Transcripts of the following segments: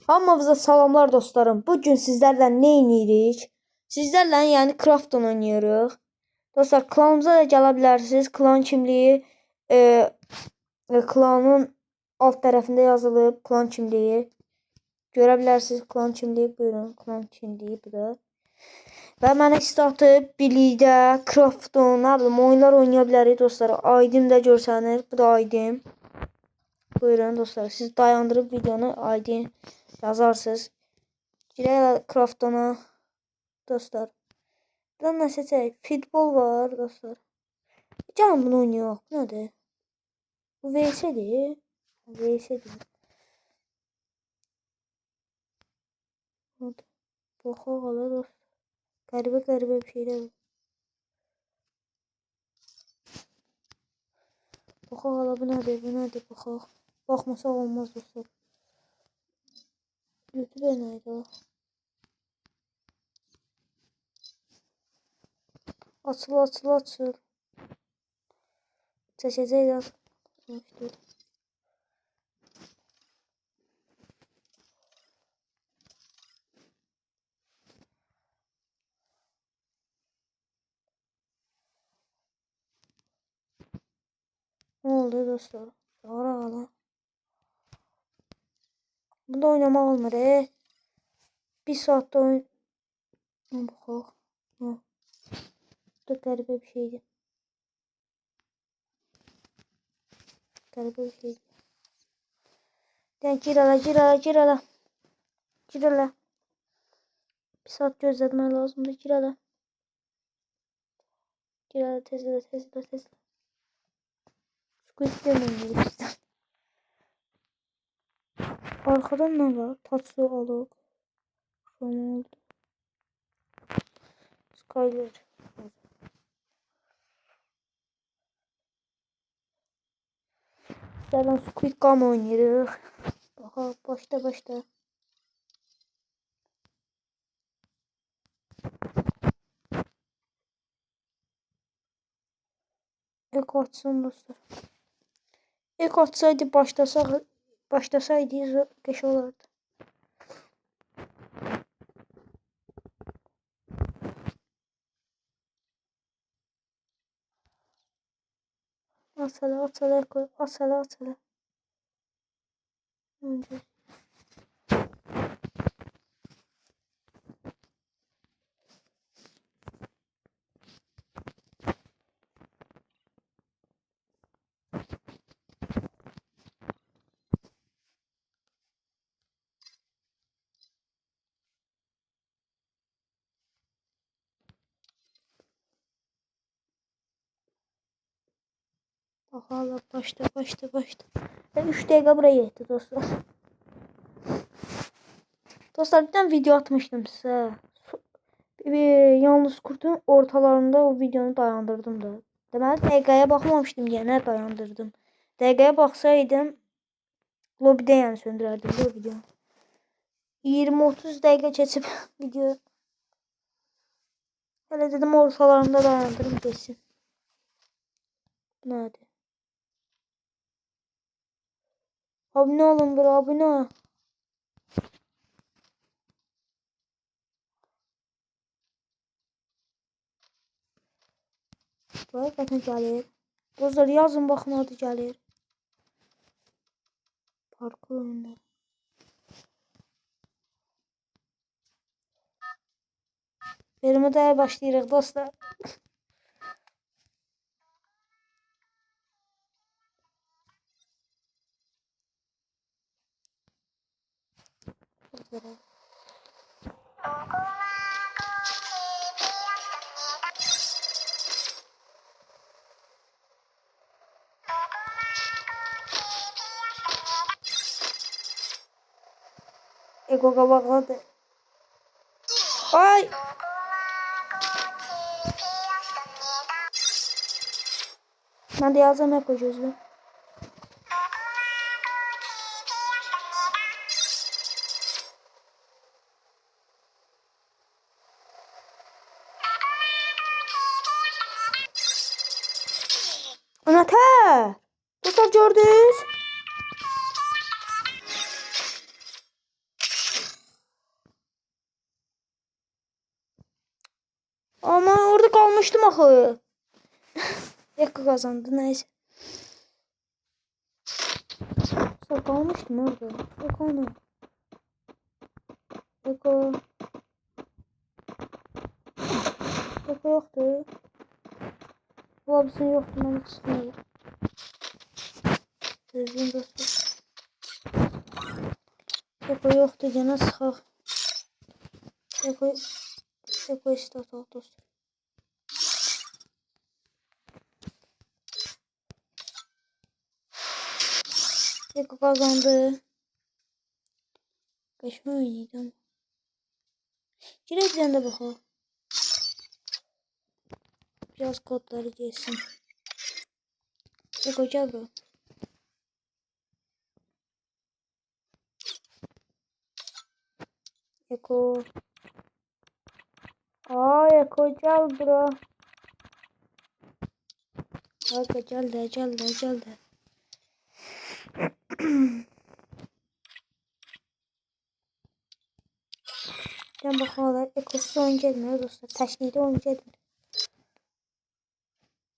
Hamınıza salamlar dostlarım. Bugün sizlerle ne inirik? Sizlerle yani Krafton oynuyoruz. Dostlar klanımıza da gələ bilərsiniz. Klan kimliyi klanın alt tarafında yazılıb. Klan kimliyi. Görə bilərsiniz klan kimliyi. Buyurun klan kimliyi bu da. Və mənə istatıb birlikdə Krafton, nə bilim oyunlar oynaya bilərik dostlar. Aydim da görsənir. Bu da aydim. Buyurun dostlar. Siz dayandırıb videonu aydim yazarsınız. Girək Kraftona dostlar. Buradan nə seçək? Futbol var dostlar. Gəlin bunu oynayaq. Bu nədir? Bu VS-dir. VS-dir. Baxaq hala dostlar. Qəribə bir şeylər var. Baxaq hala bu nədir? Bu nədir? Baxaq. Baxmasaq olmaz dostlar. YouTube nəydi? Açıl. Çəkəcək yaz. Ne oldu dostlar? Ara hala. Bunda oynamaq olmur. Bir saatte oyun. Baxaq. Bu da qəribə bir şeydir. Qəribə bir şeydir. Gir ala. Bir saat gözləmək lazımdır. Gir ala tezlə. Squid Game oynayırıq bizdən. Arkadan ne var? Tatlı alıq. Ronaldo. Skyler. Bizlerden Squid Game oynayırıq. Baxa, başla. Eko atsın dostlar. Eko atsaydı başlasaydı geç olardı. Atsala Eko. Atsala. Önce. Hala başla. 3 dakika buraya yetti dostlar. Dostlar bir tane video atmıştım size. Yalnız kurtun ortalarında o videonu dayandırdım da. Deməli dəqiqəyə baxmamışdım yenə dayandırdım. Dəqiqəyə baxsaydım lobbydə yəni söndürərdim bu videonu. 20-30 dəqiqə keçib video. Hələ dedim ortalarında dayandırım geçsin. Nədir? Abunə olun bura, abunə. Vay qatan gəlir. Dostlar yazın baxın adı gəlir. Parkur oyunları. Vermədəyə başlayırıq dostlar. Eko qabaqladı. Ay! Mən də yazacağım Eko gözlü. Anahtar! Dostlar gördünüz? Ama orada kalmıştım axı. Eko kazandı neyse. Sonra kalmıştım orada. Eko ne? Eko. Eko yoktu. Bu abisinin yoktu. Ben hiç çıkmıyorum. Düzgün dostlar. Eko yoktu. Gene sıxaq. Eko istat al dostlar. Eko kazandı. Kaçma oynayacağım. Girek de bakalım. Biraz kodları gelsin. Eko gel bro. Eko. Eko gel bro. Eko gel de. Ben bakalım. Eko'su oyun gelmiyor dostlar. Təşkildə oyun gelmir.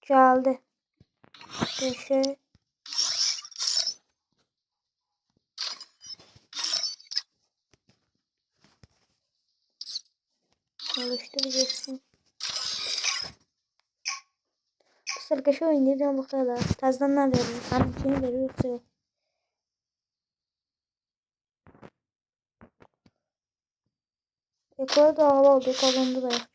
Geldi. Şey. Çalıştır geçsin. Dostlar kaşı oynayacağım bakalım. Tazdan ne verir? Hanımkini verir yoksa yok. Eko'ya da hava oldu. Kazandı da yok.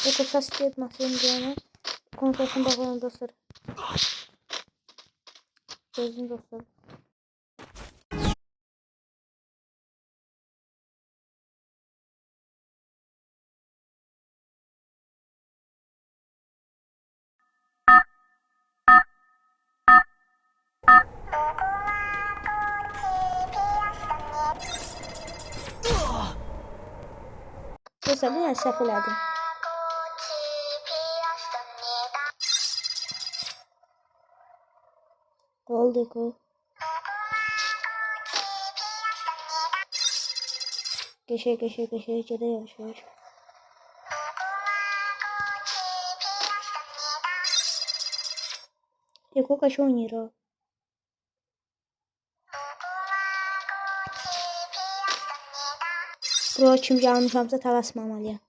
Eko ses etmesin diyene. Konuşasın bakalım dostlar. Gözün dostlar. Dostlar bir səhv elədim. Oldu Eko. Geçe. Gede yavaş. Eko kaşı oynuyor o. Bro kim yanlışamsa tələsməməliyəm.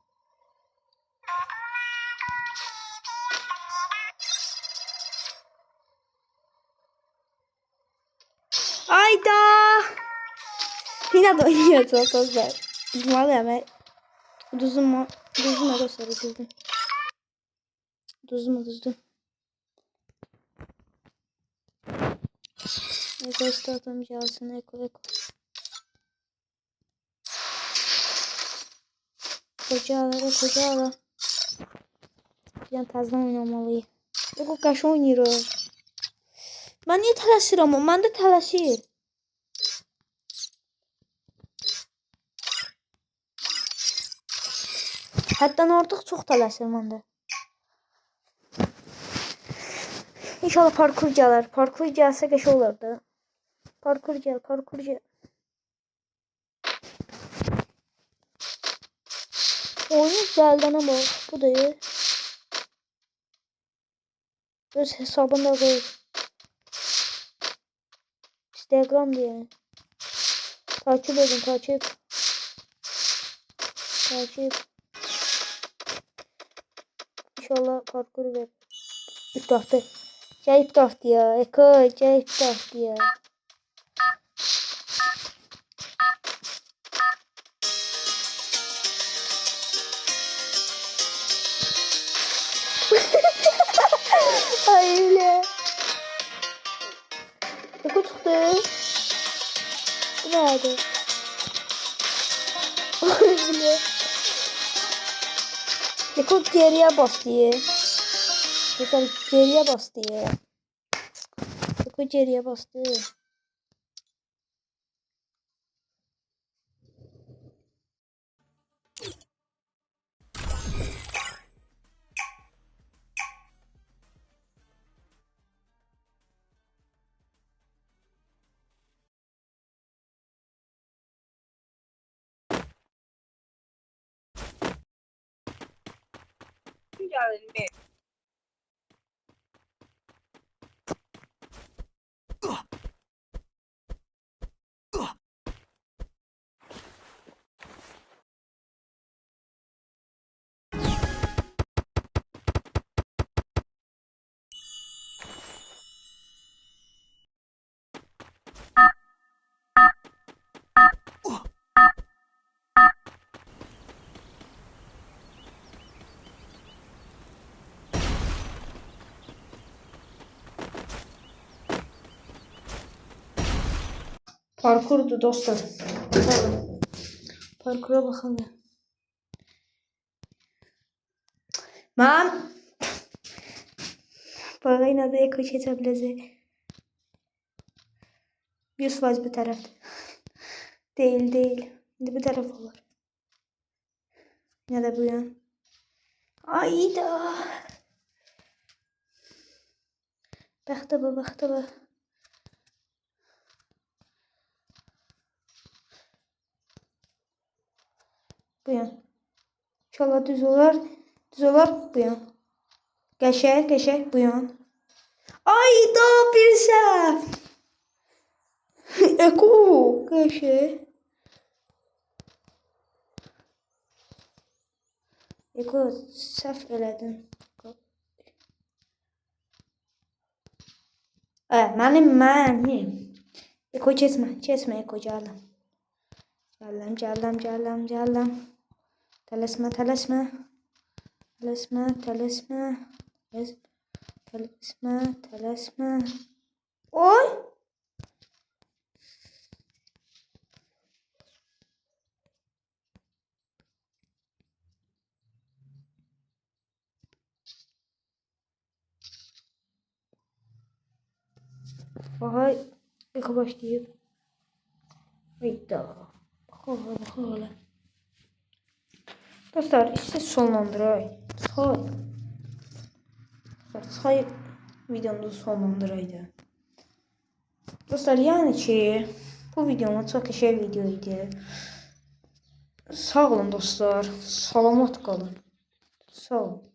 Ayda! Yine de oynayacağız dostlar. Bilmalıyım ben. Düzdün mü dostlar düzdün. Düzdün. Eko istatam gelsin Eko. Koca. Yani tazdan oynamalıyım. Eko kaç oynuyor o. Ben niye tələsirəm? Ben de tələsir. Həddən artıq çox tələsir məndə. İnşallah parkur gələr. Parkur gəlsə qəşəng olardı. Parkur gəl. Oyunu güzeldən bak. Bu değil. Öz hesabında koy. Instagram diye. Takip edin. İnşallah parkur ver. İptahtı. Cayip tahtı ya. Eko cayip tahtı ya. Ay öyle. Eko çıktı. Bu nerede? Öyle. Eko geriye bastı. Geriye bastı. Eko geriye bastı. gəlin. Parkurdu dostlar. Bakalım. Parkura bakalım. Mam. Bana yine de eko geçebiliriz. 100% bu taraf. Değil değil. Şimdi bu taraf olur. Ya da bu yan. Ayda. Baktaba baktaba. Bu yan. İnşallah düz olur. Düz olur bu yan. Geçer geçer bu yan. Ayda bir sef. Eko geçer. Eko səhv elədin. Mənim. Eko keçmə Eko gəldim. Gəldim. Tələsmə. Oy! Vay, Eko başlayıb. Hayda. Bakalım. Dostlar, işte sonlandırayım. Say videomuzu sonlandıraydı. Dostlar, yani ki bu videonun çok qəşəng video idi. Sağ olun dostlar. Salamat qalın. Sağ olun.